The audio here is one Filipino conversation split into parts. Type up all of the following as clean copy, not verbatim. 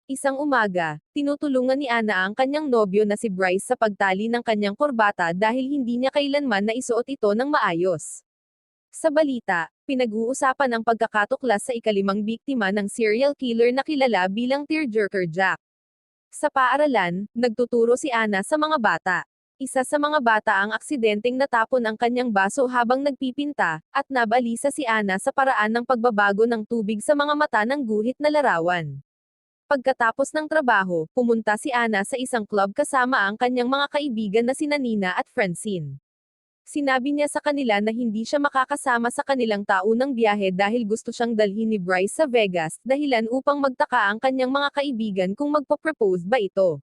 Isang umaga, tinutulungan ni Ana ang kanyang nobyo na si Bryce sa pagtali ng kanyang korbata dahil hindi niya kailanman naisuot ito ng maayos. Sa balita, pinag-uusapan ang pagkakatuklas sa ikalimang biktima ng serial killer na kilala bilang tearjerker Jack. Sa paaralan, nagtuturo si Ana sa mga bata. Isa sa mga bata ang aksidenteng natapon ang kanyang baso habang nagpipinta, at nabalisa si Ana sa paraan ng pagbabago ng tubig sa mga mata ng guhit na larawan. Pagkatapos ng trabaho, pumunta si Ana sa isang club kasama ang kanyang mga kaibigan na sina Nina at Francine. Sinabi niya sa kanila na hindi siya makakasama sa kanilang taunang biyahe dahil gusto siyang dalhin ni Bryce sa Vegas, dahilan upang magtaka ang kanyang mga kaibigan kung magpo-propose ba ito.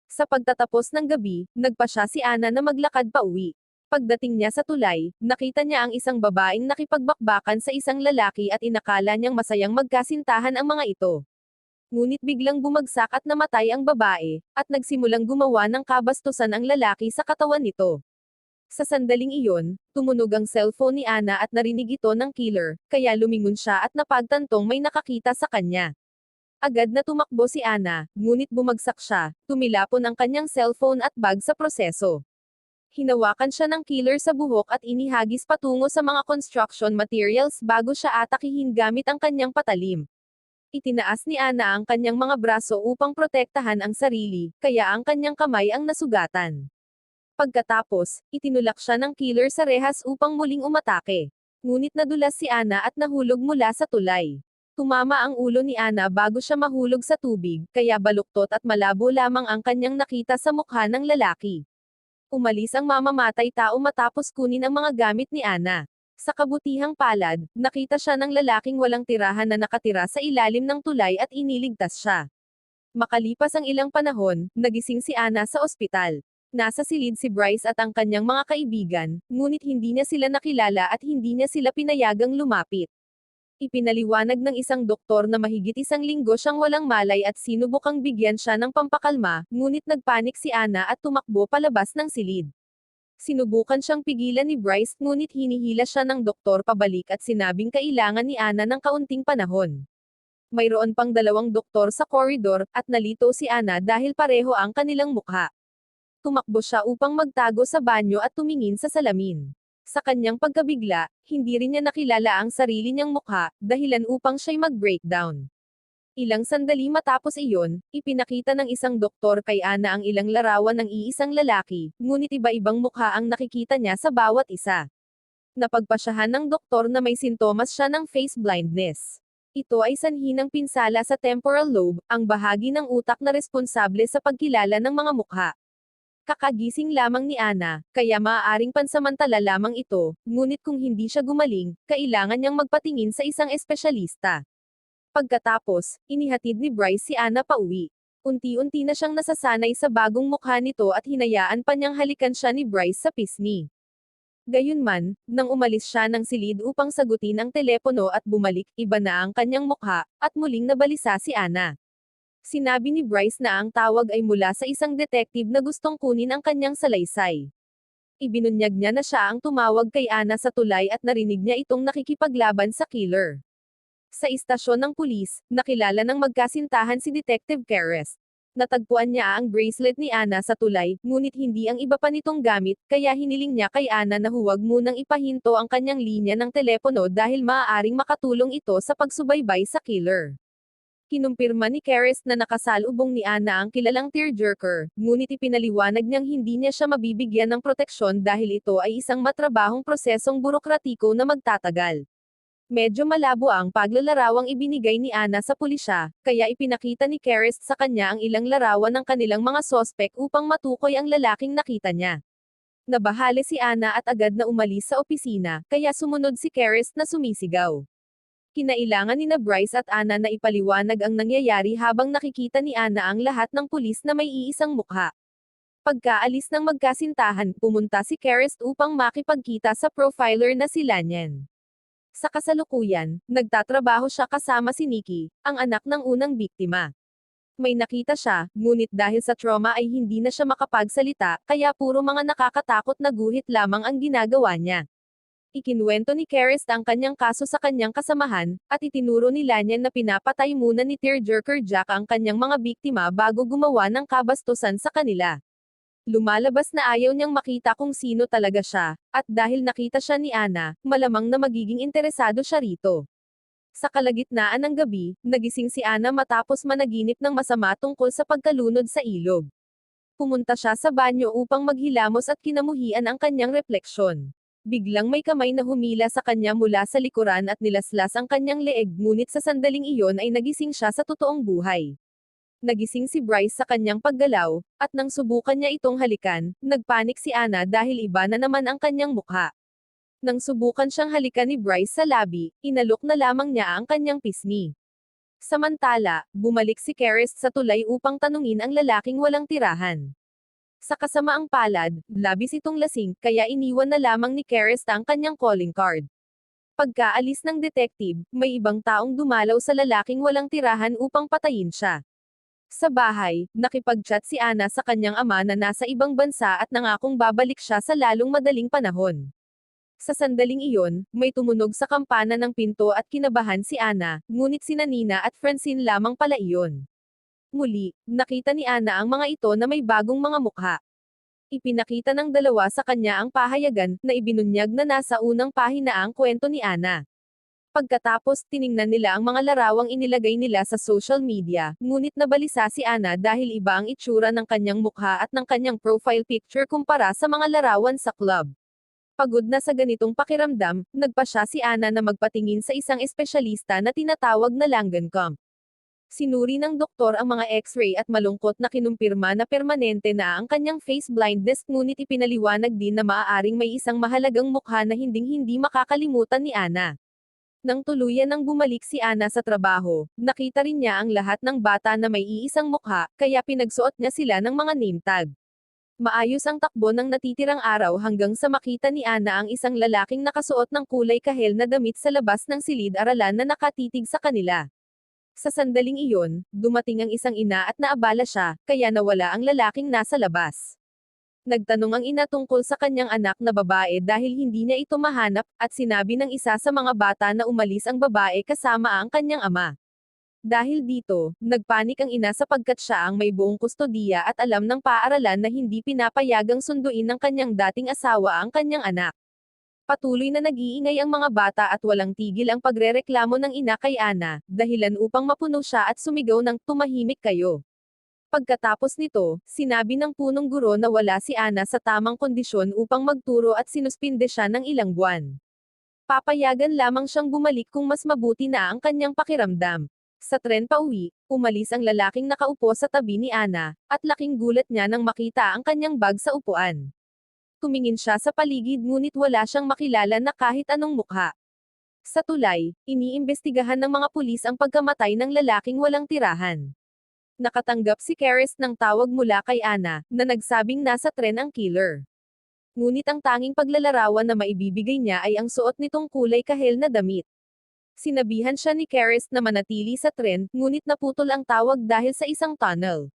Sa pagtatapos ng gabi, nagpa siya si Ana na maglakad pa uwi. Pagdating niya sa tulay, nakita niya ang isang babaeng nakipagbakbakan sa isang lalaki at inakala niyang masayang magkasintahan ang mga ito. Ngunit biglang bumagsak at namatay ang babae, at nagsimulang gumawa ng kabastusan ang lalaki sa katawan nito. Sa sandaling iyon, tumunog ang cellphone ni Ana at narinig ito ng killer, kaya lumingon siya at napagtantong may nakakita sa kanya. Agad na tumakbo si Ana, ngunit bumagsak siya, tumilapon ang kanyang cellphone at bag sa proseso. Hinawakan siya ng killer sa buhok at inihagis patungo sa mga construction materials bago siya atakihin gamit ang kanyang patalim. Itinaas ni Ana ang kanyang mga braso upang protektahan ang sarili, kaya ang kanyang kamay ang nasugatan. Pagkatapos, itinulak siya ng killer sa rehas upang muling umatake. Ngunit nadulas si Ana at nahulog mula sa tulay. Tumama ang ulo ni Ana bago siya mahulog sa tubig, kaya baluktot at malabo lamang ang kanyang nakita sa mukha ng lalaki. Umalis ang mamamatay tao matapos kunin ang mga gamit ni Ana. Sa kabutihang palad, nakita siya ng lalaking walang tirahan na nakatira sa ilalim ng tulay at iniligtas siya. Makalipas ang ilang panahon, nagising si Ana sa ospital. Nasa silid si Bryce at ang kanyang mga kaibigan, ngunit hindi niya sila nakilala at hindi niya sila pinayagang lumapit. Ipinaliwanag ng isang doktor na mahigit isang linggo siyang walang malay at sinubukang bigyan siya ng pampakalma, ngunit nagpanik si Ana at tumakbo palabas ng silid. Sinubukan siyang pigilan ni Bryce ngunit hinihila siya ng doktor pabalik at sinabing kailangan ni Ana ng kaunting panahon. Mayroon pang dalawang doktor sa koridor, at nalito si Ana dahil pareho ang kanilang mukha. Tumakbo siya upang magtago sa banyo at tumingin sa salamin. Sa kanyang pagkabigla, hindi rin niya nakilala ang sarili niyang mukha, dahilan upang siya'y mag-breakdown. Ilang sandali matapos iyon, ipinakita ng isang doktor kay Ana ang ilang larawan ng iisang lalaki, ngunit iba-ibang mukha ang nakikita niya sa bawat isa. Napagpasyahan ng doktor na may sintomas siya ng face blindness. Ito ay sanhi ng pinsala sa temporal lobe, ang bahagi ng utak na responsable sa pagkilala ng mga mukha. Kakagising lamang ni Ana, kaya maaaring pansamantala lamang ito, ngunit kung hindi siya gumaling, kailangan niyang magpatingin sa isang espesyalista. Pagkatapos, inihatid ni Bryce si Ana pauwi. Unti-unti na siyang nasasanay sa bagong mukha nito at hinayaan pa niyang halikan siya ni Bryce sa pisngi. Gayunman, nang umalis siya ng silid upang sagutin ang telepono at bumalik, iba na ang kanyang mukha, at muling nabalisa si Ana. Sinabi ni Bryce na ang tawag ay mula sa isang detective na gustong kunin ang kanyang salaysay. Ibinunyag niya na siya ang tumawag kay Ana sa tulay at narinig niya itong nakikipaglaban sa killer. Sa istasyon ng pulis, nakilala ng magkasintahan si Detective Keres. Natagpuan niya ang bracelet ni Ana sa tulay, ngunit hindi ang iba pa nitong gamit, kaya hiniling niya kay Ana na huwag munang ipahinto ang kanyang linya ng telepono dahil maaaring makatulong ito sa pagsubaybay sa killer. Kinumpirma ni Keres na nakasalubong ni Ana ang kilalang tearjerker, ngunit ipinaliwanag niyang hindi niya siya mabibigyan ng proteksyon dahil ito ay isang matrabahong prosesong burokratiko na magtatagal. Medyo malabo ang paglalarawang ibinigay ni Ana sa pulisya, kaya ipinakita ni Keres sa kanya ang ilang larawan ng kanilang mga sospek upang matukoy ang lalaking nakita niya. Nabahali si Ana at agad na umalis sa opisina, kaya sumunod si Keres na sumisigaw. Kinailangan ni Bryce at Ana na ipaliwanag ang nangyayari habang nakikita ni Ana ang lahat ng pulis na may iisang mukha. Pagkaalis ng magkasintahan, pumunta si Keres upang makipagkita sa profiler na si Lanyan. Sa kasalukuyan, nagtatrabaho siya kasama si Nikki, ang anak ng unang biktima. May nakita siya, ngunit dahil sa trauma ay hindi na siya makapagsalita, kaya puro mga nakakatakot na guhit lamang ang ginagawa niya. Ikinuwento ni Kerest ang kanyang kaso sa kanyang kasamahan, at itinuro ni Lanyan na pinapatay muna ni tearjerker Jack ang kanyang mga biktima bago gumawa ng kabastusan sa kanila. Lumalabas na ayaw niyang makita kung sino talaga siya, at dahil nakita siya ni Ana, malamang na magiging interesado siya rito. Sa kalagitnaan ng gabi, nagising si Ana matapos managinip ng masama tungkol sa pagkalunod sa ilog. Pumunta siya sa banyo upang maghilamos at kinamuhian ang kanyang refleksyon. Biglang may kamay na humila sa kanya mula sa likuran at nilaslas ang kanyang leeg, ngunit sa sandaling iyon ay nagising siya sa totoong buhay. Nagising si Bryce sa kanyang paggalaw, at nang subukan niya itong halikan, nagpanik si Ana dahil iba na naman ang kanyang mukha. Nang subukan siyang halikan ni Bryce sa labi, inalok na lamang niya ang kanyang pisngi. Samantala, bumalik si Kerest sa tulay upang tanungin ang lalaking walang tirahan. Sa kasamaang palad, labis itong lasing, kaya iniwan na lamang ni Kerest ang kanyang calling card. Pagkaalis ng detective, may ibang taong dumalaw sa lalaking walang tirahan upang patayin siya. Sa bahay, nakipag-chat si Ana sa kanyang ama na nasa ibang bansa at nangakong babalik siya sa lalong madaling panahon. Sa sandaling iyon, may tumunog sa kampana ng pinto at kinabahan si Ana, ngunit sina Nina at Francine lamang pala iyon. Muli, nakita ni Ana ang mga ito na may bagong mga mukha. Ipinakita ng dalawa sa kanya ang pahayagan, na ibinunyag na nasa unang pahina ang kwento ni Ana. Pagkatapos, tiningnan nila ang mga larawang inilagay nila sa social media, ngunit nabalisa si Ana dahil iba ang itsura ng kanyang mukha at ng kanyang profile picture kumpara sa mga larawan sa club. Pagod na sa ganitong pakiramdam, nagpasya si Ana na magpatingin sa isang espesyalista na tinatawag na Langenkamp. Sinuri ng doktor ang mga x-ray at malungkot na kinumpirma na permanente na ang kanyang face blindness, ngunit ipinaliwanag din na maaaring may isang mahalagang mukha na hinding-hindi makakalimutan ni Ana. Nang tuluyan nang bumalik si Ana sa trabaho, nakita rin niya ang lahat ng bata na may iisang mukha, kaya pinagsuot niya sila ng mga name tag. Maayos ang takbo ng natitirang araw hanggang sa makita ni Ana ang isang lalaking nakasuot ng kulay kahel na damit sa labas ng silid-aralan na nakatitig sa kanila. Sa sandaling iyon, dumating ang isang ina at naabala siya, kaya nawala ang lalaking nasa labas. Nagtanong ang ina tungkol sa kanyang anak na babae dahil hindi niya ito mahanap, at sinabi ng isa sa mga bata na umalis ang babae kasama ang kanyang ama. Dahil dito, nagpanik ang ina sapagkat siya ang may buong kustodiya at alam ng paaralan na hindi pinapayagang sunduin ng kanyang dating asawa ang kanyang anak. Patuloy na nag-iingay ang mga bata at walang tigil ang pagrereklamo ng ina kay Ana, dahilan upang mapuno siya at sumigaw ng "Tumahimik kayo." Pagkatapos nito, sinabi ng punong guro na wala si Ana sa tamang kondisyon upang magturo at sinuspinde siya ng ilang buwan. Papayagan lamang siyang bumalik kung mas mabuti na ang kanyang pakiramdam. Sa tren pauwi, umalis ang lalaking nakaupo sa tabi ni Ana, at laking gulat niya nang makita ang kanyang bag sa upuan. Tumingin siya sa paligid ngunit wala siyang makilala na kahit anong mukha. Sa tulay, iniimbestigahan ng mga pulis ang pagkamatay ng lalaking walang tirahan. Nakatanggap si Kerest ng tawag mula kay Ana, na nagsabing nasa tren ang killer. Ngunit ang tanging paglalarawan na maibibigay niya ay ang suot nitong kulay kahel na damit. Sinabihan siya ni Kerest na manatili sa tren, ngunit naputol ang tawag dahil sa isang tunnel.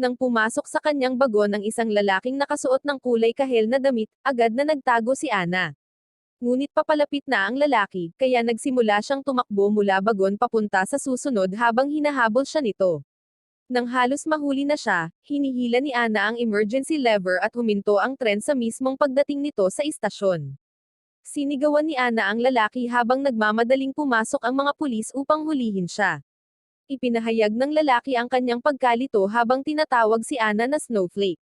Nang pumasok sa kanyang bagon ang isang lalaking nakasuot ng kulay kahel na damit, agad na nagtago si Ana. Ngunit papalapit na ang lalaki, kaya nagsimula siyang tumakbo mula bagon papunta sa susunod habang hinahabol siya nito. Nang halos mahuli na siya, hinihila ni Ana ang emergency lever at huminto ang tren sa mismong pagdating nito sa istasyon. Sinigawan ni Ana ang lalaki habang nagmamadaling pumasok ang mga pulis upang hulihin siya. Ipinahayag ng lalaki ang kanyang pagkalito habang tinatawag si Ana na snowflake.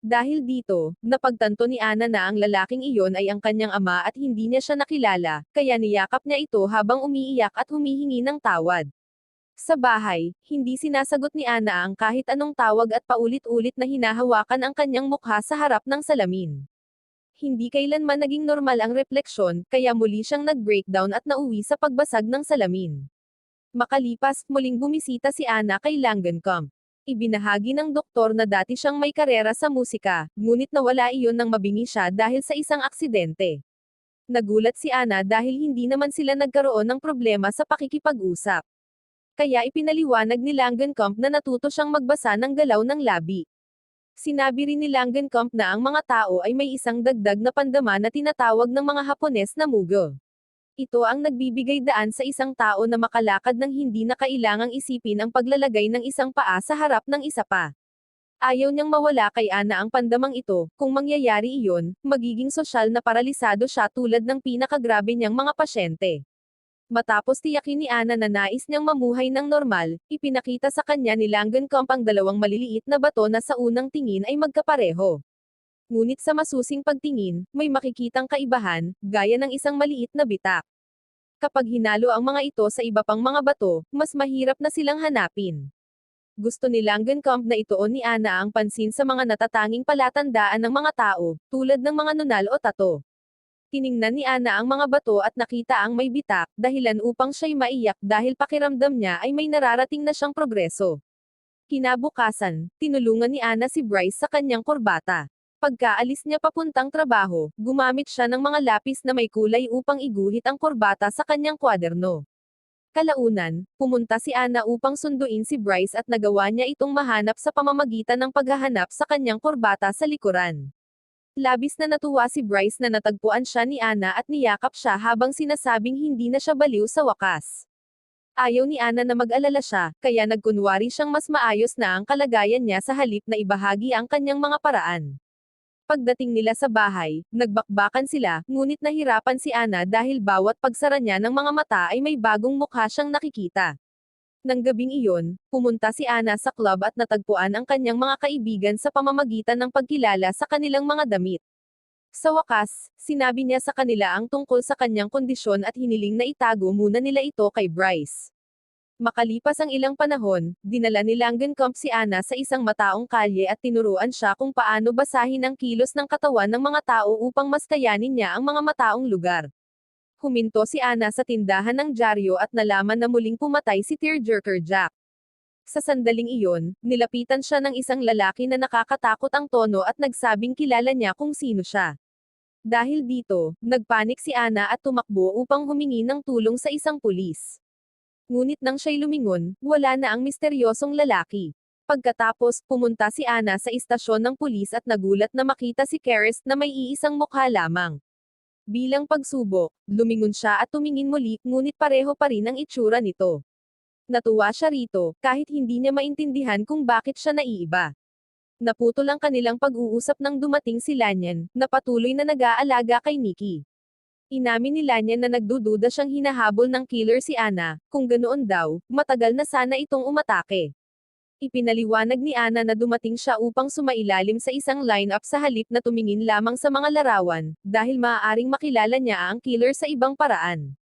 Dahil dito, napagtanto ni Ana na ang lalaking iyon ay ang kanyang ama at hindi niya siya nakilala, kaya niyakap niya ito habang umiiyak at humihingi ng tawad. Sa bahay, hindi sinasagot ni Ana ang kahit anong tawag at paulit-ulit na hinahawakan ang kanyang mukha sa harap ng salamin. Hindi kailanman naging normal ang refleksyon, kaya muli siyang nag-breakdown at nauwi sa pagbasag ng salamin. Makalipas, muling bumisita si Ana kay Langenkamp. Ibinahagi ng doktor na dati siyang may karera sa musika, ngunit nawala iyon nang mabingi siya dahil sa isang aksidente. Nagulat si Ana dahil hindi naman sila nagkaroon ng problema sa pakikipag-usap. Kaya ipinaliwanag ni Langenkamp na natuto siyang magbasa ng galaw ng labi. Sinabi rin ni Langenkamp na ang mga tao ay may isang dagdag na pandama na tinatawag ng mga Hapones na mugo. Ito ang nagbibigay daan sa isang tao na makalakad ng hindi na kailangang isipin ang paglalagay ng isang paa sa harap ng isa pa. Ayaw niyang mawala kay Ana ang pandamang ito, kung mangyayari iyon, magiging sosyal na paralisado siya tulad ng pinakagrabe niyang mga pasyente. Matapos tiyakin ni Ana na nais niyang mamuhay ng normal, ipinakita sa kanya ni Langenkamp ang dalawang maliliit na bato na sa unang tingin ay magkapareho. Ngunit sa masusing pagtingin, may makikitang kaibahan, gaya ng isang maliit na bitak. Kapag hinalo ang mga ito sa iba pang mga bato, mas mahirap na silang hanapin. Gusto ni Langenkamp na ituon ni Ana ang pansin sa mga natatanging palatandaan ng mga tao, tulad ng mga nunal o tato. Tiningnan ni Ana ang mga bato at nakita ang may bitak, dahilan upang siya'y maiyak dahil pakiramdam niya ay may nararating na siyang progreso. Kinabukasan, tinulungan ni Ana si Bryce sa kanyang kurbata. Pagkaalis niya papuntang trabaho, gumamit siya ng mga lapis na may kulay upang iguhit ang kurbata sa kanyang kwaderno. Kalaunan, pumunta si Ana upang sunduin si Bryce at nagawa niya itong mahanap sa pamamagitan ng paghahanap sa kanyang kurbata sa likuran. Labis na natuwa si Bryce na natagpuan siya ni Ana at niyakap siya habang sinasabing hindi na siya baliw sa wakas. Ayaw ni Ana na mag-alala siya, kaya nagkunwari siyang mas maayos na ang kalagayan niya sa halip na ibahagi ang kanyang mga paraan. Pagdating nila sa bahay, nagbakbakan sila, ngunit nahirapan si Ana dahil bawat pagsara niya ng mga mata ay may bagong mukha siyang nakikita. Nang gabing iyon, pumunta si Ana sa club at natagpuan ang kanyang mga kaibigan sa pamamagitan ng pagkilala sa kanilang mga damit. Sa wakas, sinabi niya sa kanila ang tungkol sa kanyang kondisyon at hiniling na itago muna nila ito kay Bryce. Makalipas ang ilang panahon, dinala ni Langenkamp si Ana sa isang mataong kalye at tinuruan siya kung paano basahin ang kilos ng katawan ng mga tao upang mas kayanin niya ang mga mataong lugar. Huminto si Ana sa tindahan ng dyaryo at nalaman na muling pumatay si Tearjerker Jack. Sa sandaling iyon, nilapitan siya ng isang lalaki na nakakatakot ang tono at nagsabing kilala niya kung sino siya. Dahil dito, nagpanik si Ana at tumakbo upang humingi ng tulong sa isang pulis. Ngunit nang siya'y lumingon, wala na ang misteryosong lalaki. Pagkatapos, pumunta si Ana sa istasyon ng pulis at nagulat na makita si Karest na may iisang mukha lamang. Bilang pagsubok, lumingon siya at tumingin muli, ngunit pareho pa rin ang itsura nito. Natuwa siya rito, kahit hindi niya maintindihan kung bakit siya naiiba. Naputol ang kanilang pag-uusap nang dumating si Lanyan, na patuloy na nag-aalaga kay Nikki. Inamin ni Lanyan na nagdududa siyang hinahabol ng killer si Ana, kung ganoon daw, matagal na sana itong umatake. Ipinaliwanag ni Ana na dumating siya upang sumailalim sa isang lineup sa halip na tumingin lamang sa mga larawan, dahil maaaring makilala niya ang killer sa ibang paraan.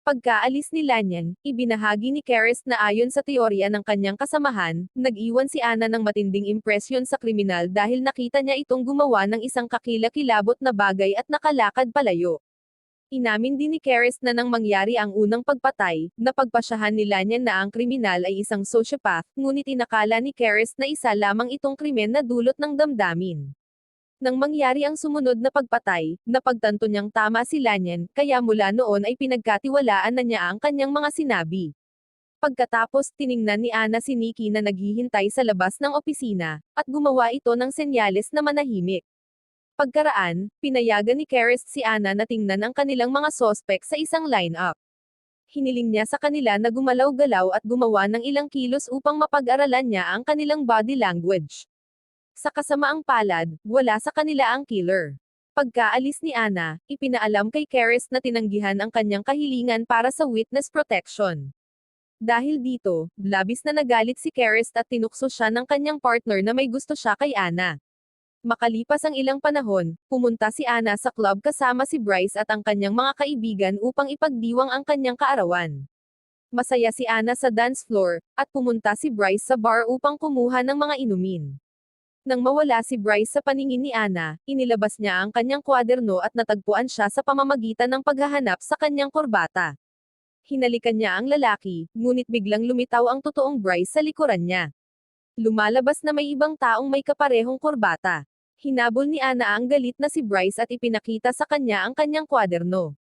Pagkaalis ni Lanyan, ibinahagi ni Karest na ayon sa teorya ng kanyang kasamahan, nag-iwan si Ana ng matinding impresyon sa kriminal dahil nakita niya itong gumawa ng isang kakilakilabot na bagay at nakalakad palayo. Inamin din ni Karest na nang mangyari ang unang pagpatay, napagpasyahan ni Lanyan na ang kriminal ay isang sociopath, ngunit inakala ni Karest na isa lamang itong krimen na dulot ng damdamin. Nang mangyari ang sumunod na pagpatay, napagtanto niyang tama si Lanyan, kaya mula noon ay pinagkatiwalaan na niya ang kanyang mga sinabi. Pagkatapos, tiningnan ni Ana si Nikki na naghihintay sa labas ng opisina, at gumawa ito ng senyales na manahimik. Pagkaraan, pinayagan ni Karest si Ana na tingnan ang kanilang mga sospek sa isang lineup. Hiniling niya sa kanila na gumalaw-galaw at gumawa ng ilang kilos upang mapag-aralan niya ang kanilang body language. Sa kasamaang palad, wala sa kanila ang killer. Pagkaalis ni Ana, ipinaalam kay Karest na tinanggihan ang kanyang kahilingan para sa witness protection. Dahil dito, labis na nagalit si Karest at tinukso siya ng kanyang partner na may gusto siya kay Ana. Makalipas ang ilang panahon, pumunta si Ana sa club kasama si Bryce at ang kanyang mga kaibigan upang ipagdiwang ang kanyang kaarawan. Masaya si Ana sa dance floor, at pumunta si Bryce sa bar upang kumuha ng mga inumin. Nang mawala si Bryce sa paningin ni Ana, inilabas niya ang kanyang kwaderno at natagpuan siya sa pamamagitan ng paghahanap sa kanyang kurbata. Hinalikan niya ang lalaki, ngunit biglang lumitaw ang totoong Bryce sa likuran niya. Lumalabas na may ibang taong may kaparehong kurbata. Hinabol ni Ana ang galit na si Bryce at ipinakita sa kanya ang kanyang kwaderno.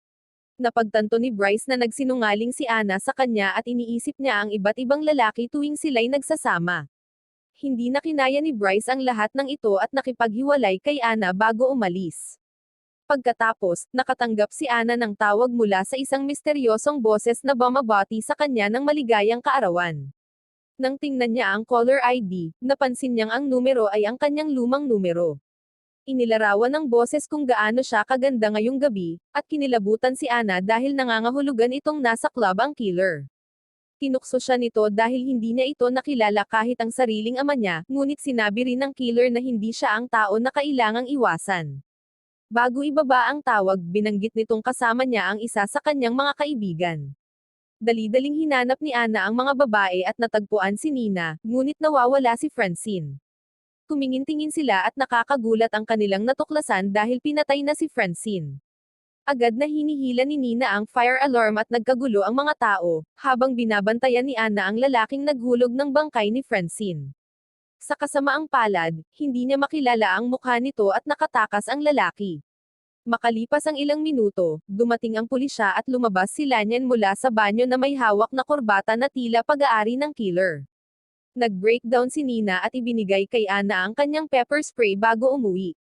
Napagtanto ni Bryce na nagsinungaling si Ana sa kanya at iniisip niya ang iba't ibang lalaki tuwing sila'y nagsasama. Hindi na kinaya ni Bryce ang lahat ng ito at nakipaghiwalay kay Ana bago umalis. Pagkatapos, nakatanggap si Ana ng tawag mula sa isang misteryosong boses na bumabati sa kanya ng maligayang kaarawan. Nang tingnan niya ang caller ID, napansin niyang ang numero ay ang kanyang lumang numero. Inilarawan ng boses kung gaano siya kaganda ngayong gabi, at kinilabutan si Ana dahil nangangahulugan itong nasa club ang killer. Tinukso siya nito dahil hindi niya ito nakilala kahit ang sariling ama niya, ngunit sinabi rin ng killer na hindi siya ang tao na kailangang iwasan. Bago ibaba ang tawag, binanggit nitong kasama niya ang isa sa kanyang mga kaibigan. Dali-daling hinanap ni Ana ang mga babae at natagpuan si Nina, ngunit nawawala si Francine. Tumingin-tingin sila at nakakagulat ang kanilang natuklasan dahil pinatay na si Francine. Agad na hinihila ni Nina ang fire alarm at nagkagulo ang mga tao, habang binabantayan ni Ana ang lalaking naghulog ng bangkay ni Francine. Sa kasamaang palad, hindi niya makilala ang mukha nito at nakatakas ang lalaki. Makalipas ang ilang minuto, dumating ang pulisya at lumabas si Lanyan mula sa banyo na may hawak na kurbata na tila pag-aari ng killer. Nag-breakdown si Nina at ibinigay kay Ana ang kanyang pepper spray bago umuwi.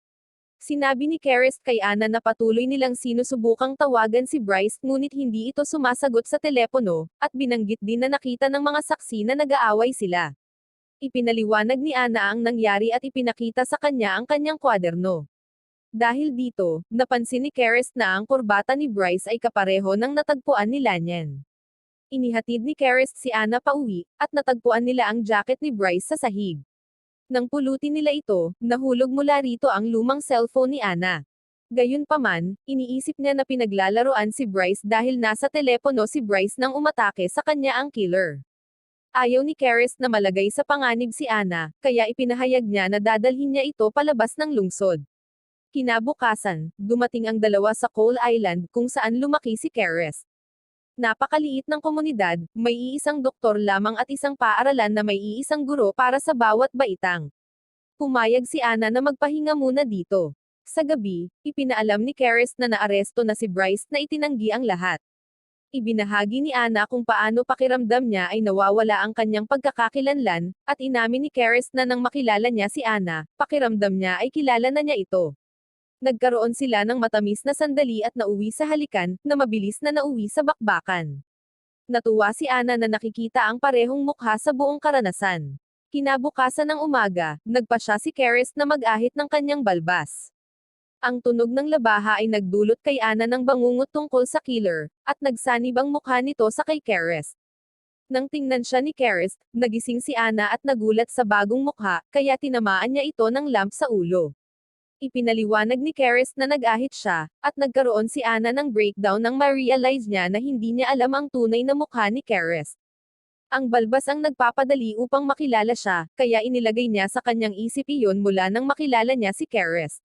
Sinabi ni Kerest kay Ana na patuloy nilang sinusubukang tawagan si Bryce ngunit hindi ito sumasagot sa telepono, at binanggit din na nakita ng mga saksi na nag-aaway sila. Ipinaliwanag ni Ana ang nangyari at ipinakita sa kanya ang kanyang kwaderno. Dahil dito, napansin ni Kerest na ang kurbata ni Bryce ay kapareho ng natagpuan ni Lanyan. Inihatid ni Kerest si Ana pauwi, at natagpuan nila ang jacket ni Bryce sa sahig. Nang pulutin nila ito, nahulog mula rito ang lumang cellphone ni Ana. Gayunpaman, iniisip niya na pinaglalaroan si Bryce dahil nasa telepono si Bryce nang umatake sa kanya ang killer. Ayaw ni Kerest na malagay sa panganib si Ana, kaya ipinahayag niya na dadalhin niya ito palabas ng lungsod. Kinabukasan, dumating ang dalawa sa Coal Island kung saan lumaki si Kerest. Napakaliit ng komunidad, may iisang doktor lamang at isang paaralan na may iisang guro para sa bawat baitang. Pumayag si Ana na magpahinga muna dito. Sa gabi, ipinaalam ni Kerest na naaresto na si Bryce na itinanggi ang lahat. Ibinahagi ni Ana kung paano pakiramdam niya ay nawawala ang kanyang pagkakakilanlan, at inamin ni Kerest na nang makilala niya si Ana, pakiramdam niya ay kilala na niya ito. Nagkaroon sila ng matamis na sandali at nauwi sa halikan, na mabilis na nauwi sa bakbakan. Natuwa si Ana na nakikita ang parehong mukha sa buong karanasan. Kinabukasan ng umaga, nagpa siya si Kerest na mag-ahit ng kanyang balbas. Ang tunog ng labaha ay nagdulot kay Ana ng bangungot tungkol sa killer, at nagsanib ang mukha nito sa kay Kerest. Nang tingnan siya ni Kerest, nagising si Ana at nagulat sa bagong mukha, kaya tinamaan niya ito ng lamp sa ulo. Ipinaliwanag ni Kerest na nag-ahit siya, at nagkaroon si Ana ng breakdown nang ma-realize niya na hindi niya alam ang tunay na mukha ni Kerest. Ang balbas ang nagpapadali upang makilala siya, kaya inilagay niya sa kanyang isip iyon mula nang makilala niya si Kerest.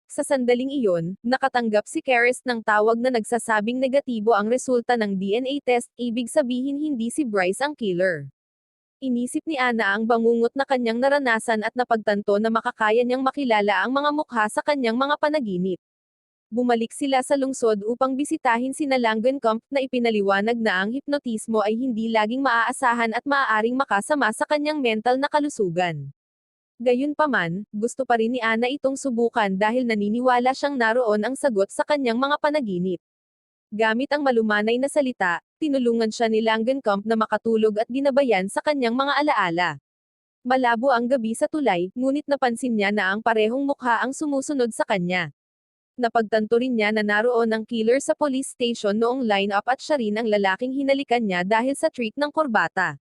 Sa sandaling iyon, nakatanggap si Kerest ng tawag na nagsasabing negatibo ang resulta ng DNA test, ibig sabihin hindi si Bryce ang killer. Inisip ni Ana ang bangungot na kanyang naranasan at napagtanto na makakaya niyang makilala ang mga mukha sa kanyang mga panaginip. Bumalik sila sa lungsod upang bisitahin sina Langenkamp na ipinaliwanag na ang hipnotismo ay hindi laging maaasahan at maaaring makasama sa kanyang mental na kalusugan. Gayunpaman, gusto pa rin ni Ana itong subukan dahil naniniwala siyang naroon ang sagot sa kanyang mga panaginip. Gamit ang malumanay na salita, tinulungan siya ni Langenkamp na makatulog at ginabayan sa kanyang mga alaala. Malabo ang gabi sa tulay, ngunit napansin niya na ang parehong mukha ang sumusunod sa kanya. Napagtanto rin niya na naroon ang killer sa police station noong line-up at siya rin ang lalaking hinalikan niya dahil sa trick ng kurbata.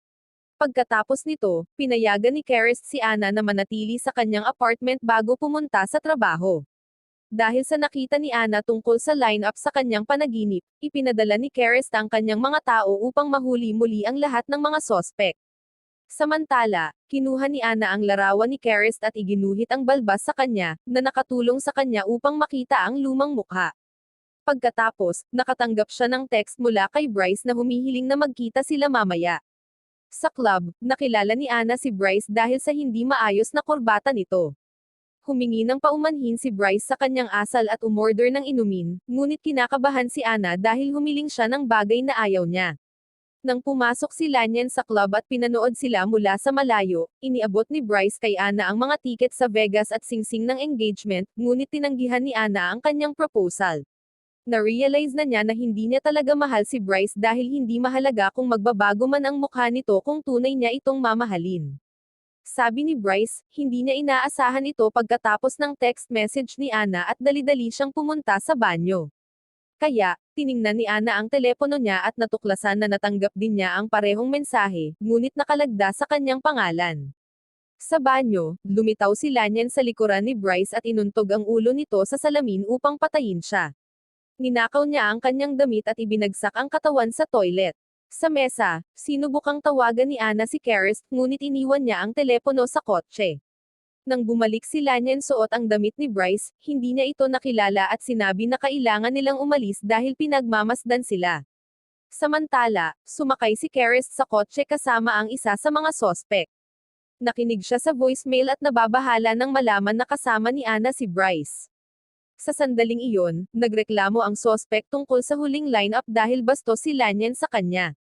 Pagkatapos nito, pinayagan ni Kerest si Ana na manatili sa kanyang apartment bago pumunta sa trabaho. Dahil sa nakita ni Ana tungkol sa line-up sa kanyang panaginip, ipinadala ni Kerest ang kanyang mga tao upang mahuli muli ang lahat ng mga sospek. Samantala, kinuha ni Ana ang larawan ni Kerest at iginuhit ang balbas sa kanya, na nakatulong sa kanya upang makita ang lumang mukha. Pagkatapos, nakatanggap siya ng text mula kay Bryce na humihiling na magkita sila mamaya. Sa club, nakilala ni Ana si Bryce dahil sa hindi maayos na kurbata nito. Humingi ng paumanhin si Bryce sa kanyang asal at umorder ng inumin, ngunit kinakabahan si Ana dahil humiling siya ng bagay na ayaw niya. Nang pumasok si Lanyan sa club at pinanood sila mula sa malayo, iniabot ni Bryce kay Ana ang mga tiket sa Vegas at singsing ng engagement, ngunit tinanggihan ni Ana ang kanyang proposal. Na-realize na niya na hindi niya talaga mahal si Bryce dahil hindi mahalaga kung magbabago man ang mukha nito kung tunay niya itong mamahalin. Sabi ni Bryce, hindi niya inaasahan ito pagkatapos ng text message ni Ana at dali-dali siyang pumunta sa banyo. Kaya, tiningnan ni Ana ang telepono niya at natuklasan na natanggap din niya ang parehong mensahe, ngunit nakalagda sa kanyang pangalan. Sa banyo, lumitaw si Lanyan sa likuran ni Bryce at inuntog ang ulo nito sa salamin upang patayin siya. Ninakaw niya ang kanyang damit at ibinagsak ang katawan sa toilet. Sa mesa, sinubukang tawagan ni Ana si Karis, ngunit iniwan niya ang telepono sa kotse. Nang bumalik si Lanyan suot ang damit ni Bryce, hindi niya ito nakilala at sinabi na kailangan nilang umalis dahil pinagmamasdan sila. Samantala, sumakay si Karis sa kotse kasama ang isa sa mga sospek. Nakinig siya sa voicemail at nababahala nang malaman na kasama ni Ana si Bryce. Sa sandaling iyon, nagreklamo ang sospek tungkol sa huling lineup dahil bastos si Lanyan sa kanya.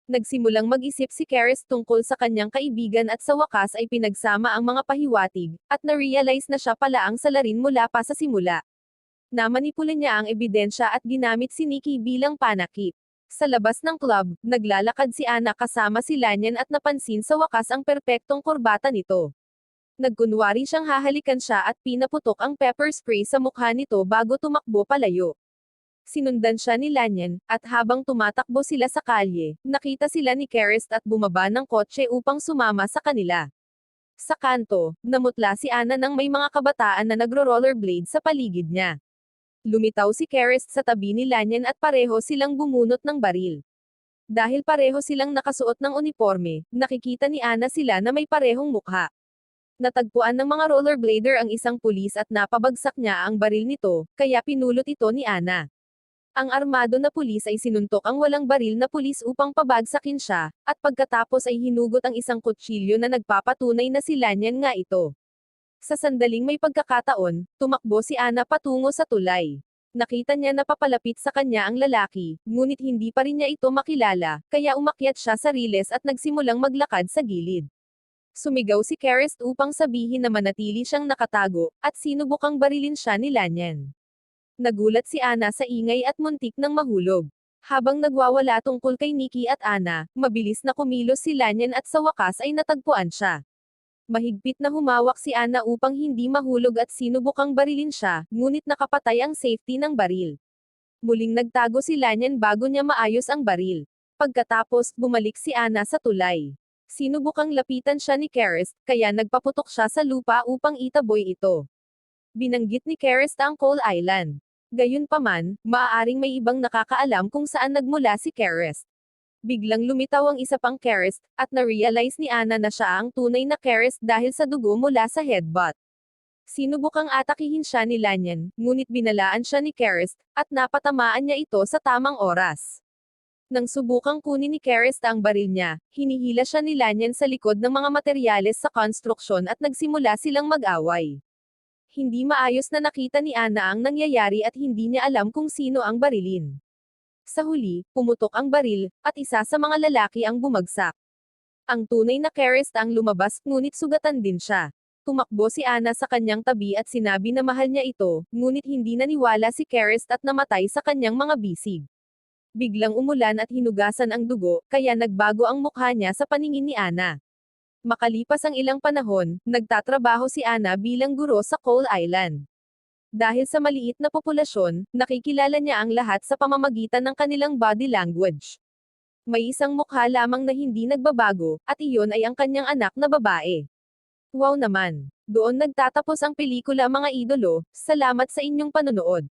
Nagsimulang mag-isip si Karis tungkol sa kanyang kaibigan at sa wakas ay pinagsama ang mga pahiwatig, at na-realize na siya pala ang salarin mula pa sa simula. Namanipula niya ang ebidensya at ginamit si Nikki bilang panakip. Sa labas ng club, naglalakad si Ana kasama si Lanyan at napansin sa wakas ang perpektong kurbata nito. Nagkunwari siyang hahalikan siya at pinaputok ang pepper spray sa mukha nito bago tumakbo palayo. Sinundan siya ni Lanyan, at habang tumatakbo sila sa kalye, nakita sila ni Karis at bumaba ng kotse upang sumama sa kanila. Sa kanto, namutla si Ana nang may mga kabataan na nagro-rollerblade sa paligid niya. Lumitaw si Karis sa tabi ni Lanyan at pareho silang bumunot ng baril. Dahil pareho silang nakasuot ng uniforme, nakikita ni Ana sila na may parehong mukha. Natagpuan ng mga rollerblader ang isang pulis at napabagsak niya ang baril nito, kaya pinulot ito ni Ana. Ang armado na pulis ay sinuntok ang walang baril na pulis upang pabagsakin siya, at pagkatapos ay hinugot ang isang kutsilyo na nagpapatunay na si Lanyan nga ito. Sa sandaling may pagkakataon, tumakbo si Ana patungo sa tulay. Nakita niya na papalapit sa kanya ang lalaki, ngunit hindi pa rin niya ito makilala, kaya umakyat siya sa riles at nagsimulang maglakad sa gilid. Sumigaw si Karis upang sabihin na manatili siyang nakatago, at sinubukang barilin siya ni Lanyan. Nagulat si Ana sa ingay at muntik nang mahulog. Habang nagwawala tungkol kay Nikki at Ana, mabilis na kumilos si Lanyan at sa wakas ay natagpuan siya. Mahigpit na humawak si Ana upang hindi mahulog at sinubukang barilin siya, ngunit nakapatay ang safety ng baril. Muling nagtago si Lanyan bago niya maayos ang baril. Pagkatapos, bumalik si Ana sa tulay. Sinubukang lapitan siya ni Karis, kaya nagpaputok siya sa lupa upang itaboy ito. Binanggit ni Karis ang Coal Island. Gayunpaman, maaaring may ibang nakakaalam kung saan nagmula si Karis. Biglang lumitaw ang isa pang Karis, at na-realize ni Ana na siya ang tunay na Karis dahil sa dugo mula sa headbutt. Sinubukang atakihin siya ni Lanyan, ngunit binalaan siya ni Karis, at napatamaan niya ito sa tamang oras. Nang subukang kunin ni Karis ang baril niya, hinihila siya ni Lanyan sa likod ng mga materyales sa konstruksyon at nagsimula silang mag-away. Hindi maayos na nakita ni Ana ang nangyayari at hindi niya alam kung sino ang barilin. Sa huli, pumutok ang baril, at isa sa mga lalaki ang bumagsak. Ang tunay na Karis ang lumabas, ngunit sugatan din siya. Tumakbo si Ana sa kanyang tabi at sinabi na mahal niya ito, ngunit hindi naniwala si Karis at namatay sa kanyang mga bisig. Biglang umulan at hinugasan ang dugo, kaya nagbago ang mukha niya sa paningin ni Ana. Makalipas ang ilang panahon, nagtatrabaho si Ana bilang guro sa Coal Island. Dahil sa maliit na populasyon, nakikilala niya ang lahat sa pamamagitan ng kanilang body language. May isang mukha lamang na hindi nagbabago, at iyon ay ang kanyang anak na babae. Wow naman! Doon nagtatapos ang pelikula mga idolo, salamat sa inyong panonood.